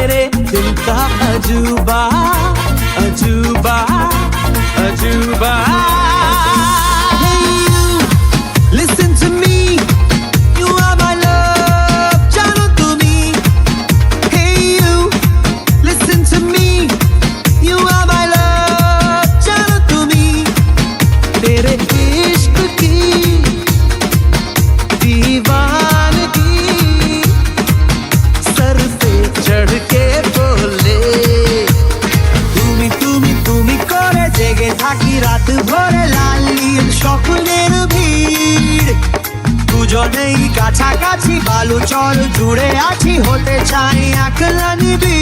मेरे दिल का अजूबा अजूबा अजूबा Listen to me, you are my love, जानो तुम्ही. Hey you, listen to me, you are my love, जानो तुम्ही. तेरे इश्क की दीवानगी सर पे चढ़ के बोले. তুমি তুমি তুমি করে জেগে থাকি রাত ভরে লালির স্বপ্নের ভিড়. দুজনেই কাছাকাছি বালু চর জুড়ে আছি হতে চাই একলা নিবিড়.